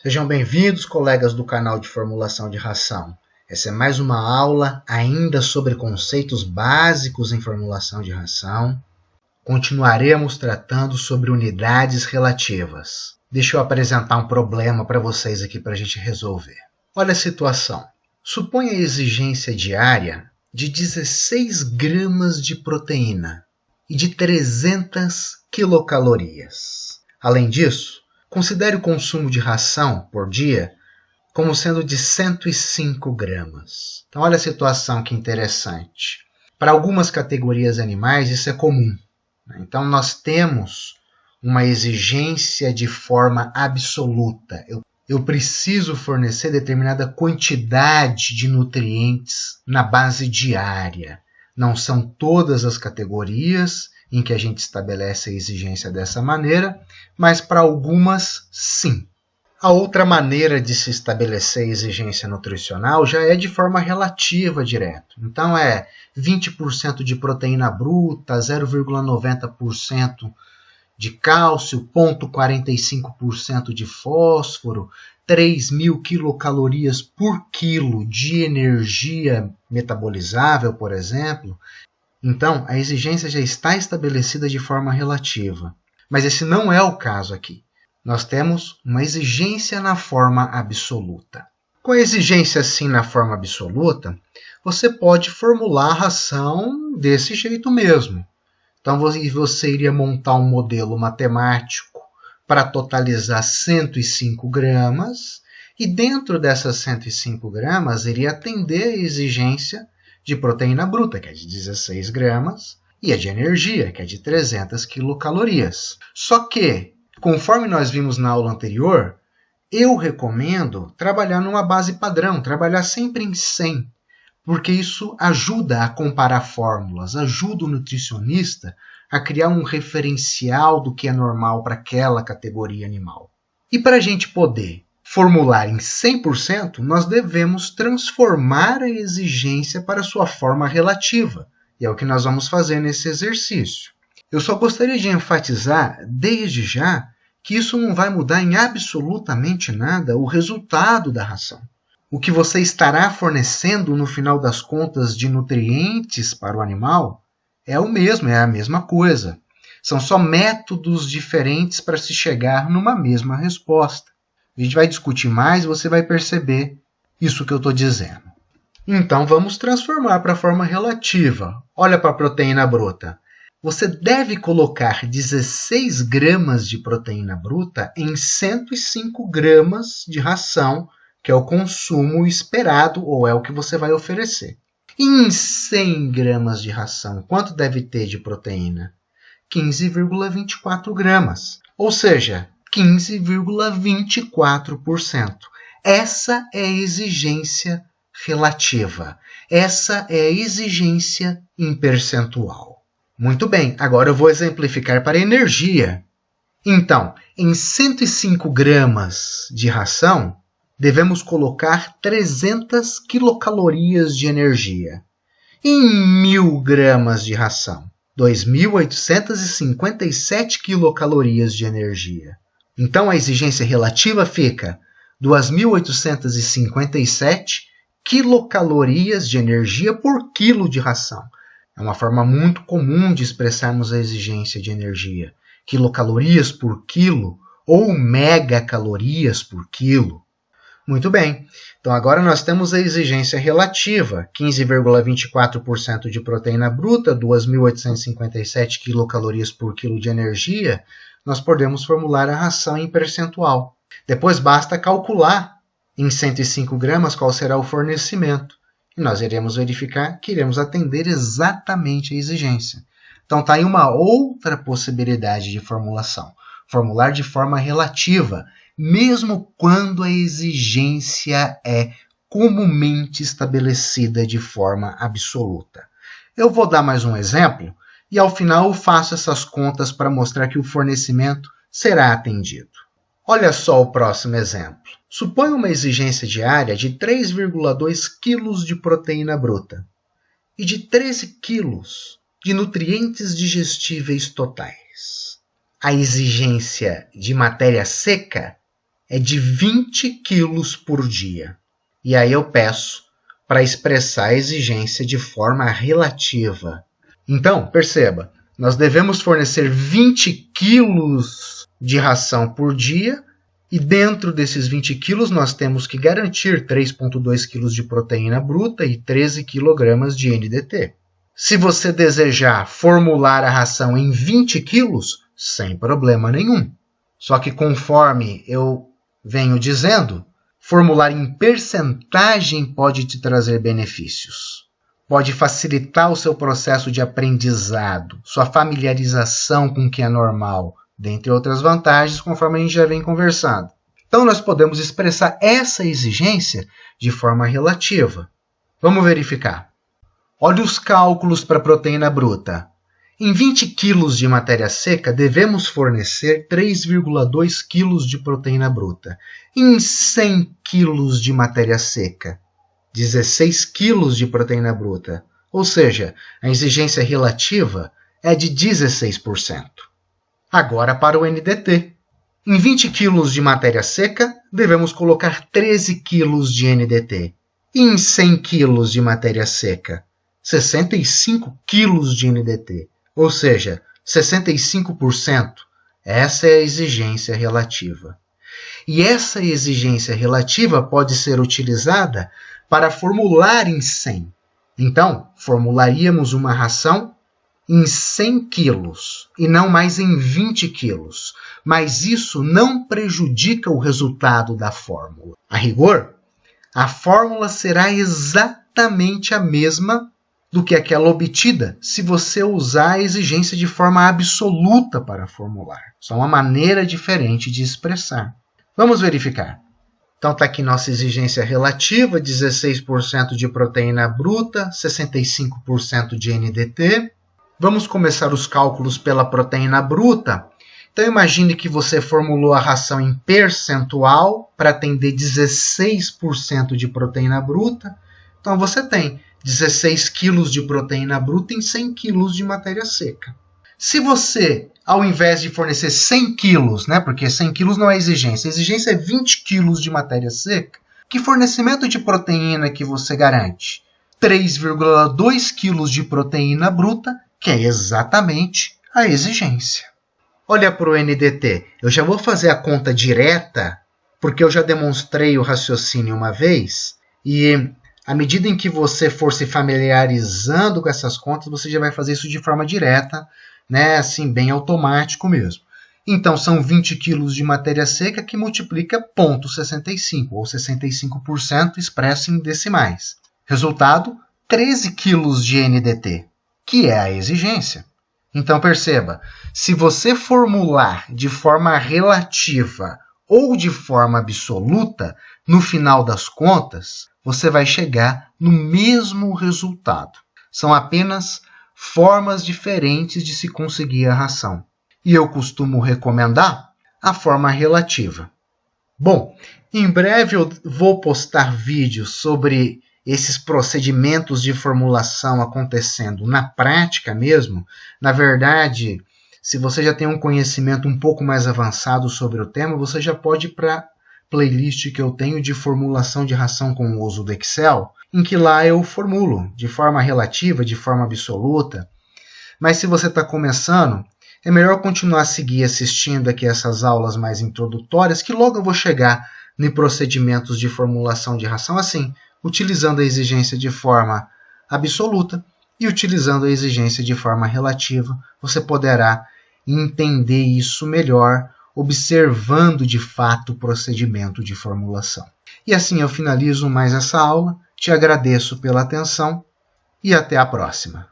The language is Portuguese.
Sejam bem-vindos, colegas do canal de formulação de ração. Essa é mais uma aula ainda sobre conceitos básicos em formulação de ração. Continuaremos tratando sobre unidades relativas. Deixa eu apresentar um problema para vocês aqui para a gente resolver. Olha a situação. Suponha a exigência diária de 16 gramas de proteína e de 300 quilocalorias. Além disso, considere o consumo de ração por dia como sendo de 105 gramas. Então, olha a situação que interessante. Para algumas categorias animais, isso é comum. Então, nós temos uma exigência de forma absoluta. Eu preciso fornecer determinada quantidade de nutrientes na base diária. Não são todas as categorias em que a gente estabelece a exigência dessa maneira, mas para algumas, sim. A outra maneira de se estabelecer a exigência nutricional já é de forma relativa direto. Então, é 20% de proteína bruta, 0,90% de cálcio, 0,45% de fósforo, 3.000 quilocalorias por quilo de energia metabolizável, por exemplo. Então, a exigência já está estabelecida de forma relativa. Mas esse não é o caso aqui. Nós temos uma exigência na forma absoluta. Com a exigência assim na forma absoluta, você pode formular a ração desse jeito mesmo. Então, você iria montar um modelo matemático para totalizar 105 gramas, e dentro dessas 105 gramas iria atender a exigência de proteína bruta, que é de 16 gramas, e a de energia, que é de 300 quilocalorias. Só que, conforme nós vimos na aula anterior, eu recomendo trabalhar numa base padrão, trabalhar sempre em 100, porque isso ajuda a comparar fórmulas, ajuda o nutricionista a criar um referencial do que é normal para aquela categoria animal. E para a gente poder formular em 100%, nós devemos transformar a exigência para sua forma relativa. E é o que nós vamos fazer nesse exercício. Eu só gostaria de enfatizar, desde já, que isso não vai mudar em absolutamente nada o resultado da ração. O que você estará fornecendo no final das contas de nutrientes para o animal é o mesmo, é a mesma coisa. São só métodos diferentes para se chegar numa mesma resposta. A gente vai discutir mais e você vai perceber isso que eu estou dizendo. Então, vamos transformar para a forma relativa. Olha para a proteína bruta. Você deve colocar 16 gramas de proteína bruta em 105 gramas de ração, que é o consumo esperado ou é o que você vai oferecer. E em 100 gramas de ração, quanto deve ter de proteína? 15,24 gramas. Ou seja, 15,24%. Essa é a exigência relativa. Essa é a exigência em percentual. Muito bem, agora eu vou exemplificar para a energia. Então, em 105 gramas de ração, devemos colocar 300 quilocalorias de energia. Em 1.000 gramas de ração, 2.857 quilocalorias de energia. Então, a exigência relativa fica 2.857 quilocalorias de energia por quilo de ração. É uma forma muito comum de expressarmos a exigência de energia. Quilocalorias por quilo ou megacalorias por quilo. Muito bem. Então, agora nós temos a exigência relativa. 15,24% de proteína bruta, 2.857 quilocalorias por quilo de energia. Nós podemos formular a ração em percentual. Depois basta calcular em 105 gramas qual será o fornecimento. E nós iremos verificar que iremos atender exatamente a exigência. Então, está aí uma outra possibilidade de formulação. Formular de forma relativa, mesmo quando a exigência é comumente estabelecida de forma absoluta. Eu vou dar mais um exemplo e, ao final, eu faço essas contas para mostrar que o fornecimento será atendido. Olha só o próximo exemplo. Suponha uma exigência diária de 3,2 kg de proteína bruta e de 13 kg de nutrientes digestíveis totais. A exigência de matéria seca é de 20 quilos por dia. E aí eu peço para expressar a exigência de forma relativa. Então, perceba, nós devemos fornecer 20 quilos de ração por dia, e dentro desses 20 quilos nós temos que garantir 3,2 quilos de proteína bruta e 13 quilogramas de NDT. Se você desejar formular a ração em 20 quilos, sem problema nenhum. Só que conforme eu venho dizendo, formular em percentagem pode te trazer benefícios. Pode facilitar o seu processo de aprendizado, sua familiarização com o que é normal, dentre outras vantagens, conforme a gente já vem conversando. Então, nós podemos expressar essa exigência de forma relativa. Vamos verificar. Olha os cálculos para a proteína bruta. Em 20 kg de matéria seca, devemos fornecer 3,2 kg de proteína bruta. Em 100 kg de matéria seca, 16 kg de proteína bruta. Ou seja, a exigência relativa é de 16%. Agora para o NDT. Em 20 kg de matéria seca, devemos colocar 13 kg de NDT. E em 100 kg de matéria seca, 65 kg de NDT. Ou seja, 65%. Essa é a exigência relativa. E essa exigência relativa pode ser utilizada para formular em 100. Então, formularíamos uma ração em 100 quilos e não mais em 20 quilos. Mas isso não prejudica o resultado da fórmula. A rigor, a fórmula será exatamente a mesma do que aquela obtida se você usar a exigência de forma absoluta para formular. Só uma maneira diferente de expressar. Vamos verificar. Então está aqui nossa exigência relativa, 16% de proteína bruta, 65% de NDT. Vamos começar os cálculos pela proteína bruta. Então imagine que você formulou a ração em percentual para atender 16% de proteína bruta. Então você tem 16 kg de proteína bruta em 100 kg de matéria seca. Se você, ao invés de fornecer 100 kg, porque 100 kg não é exigência, a exigência é 20 kg de matéria seca, que fornecimento de proteína que você garante? 3,2 kg de proteína bruta, que é exatamente a exigência. Olha para o NDT, eu já vou fazer a conta direta, porque eu já demonstrei o raciocínio uma vez, e à medida em que você for se familiarizando com essas contas, você já vai fazer isso de forma direta, assim, bem automático mesmo. Então, são 20 kg de matéria seca que multiplica 0,65, ou 65% expresso em decimais. Resultado, 13 kg de NDT, que é a exigência. Então, perceba, se você formular de forma relativa ou de forma absoluta, no final das contas, você vai chegar no mesmo resultado. São apenas formas diferentes de se conseguir a ração. E eu costumo recomendar a forma relativa. Bom, em breve eu vou postar vídeos sobre esses procedimentos de formulação acontecendo na prática mesmo. Na verdade, se você já tem um conhecimento um pouco mais avançado sobre o tema, você já pode ir para a playlist que eu tenho de formulação de ração com o uso do Excel, em que lá eu formulo de forma relativa, de forma absoluta. Mas se você está começando, é melhor continuar a seguir assistindo aqui essas aulas mais introdutórias, que logo eu vou chegar em procedimentos de formulação de ração assim, utilizando a exigência de forma absoluta e utilizando a exigência de forma relativa. Você poderá entender isso melhor, observando de fato o procedimento de formulação. E assim eu finalizo mais essa aula. Te agradeço pela atenção e até a próxima.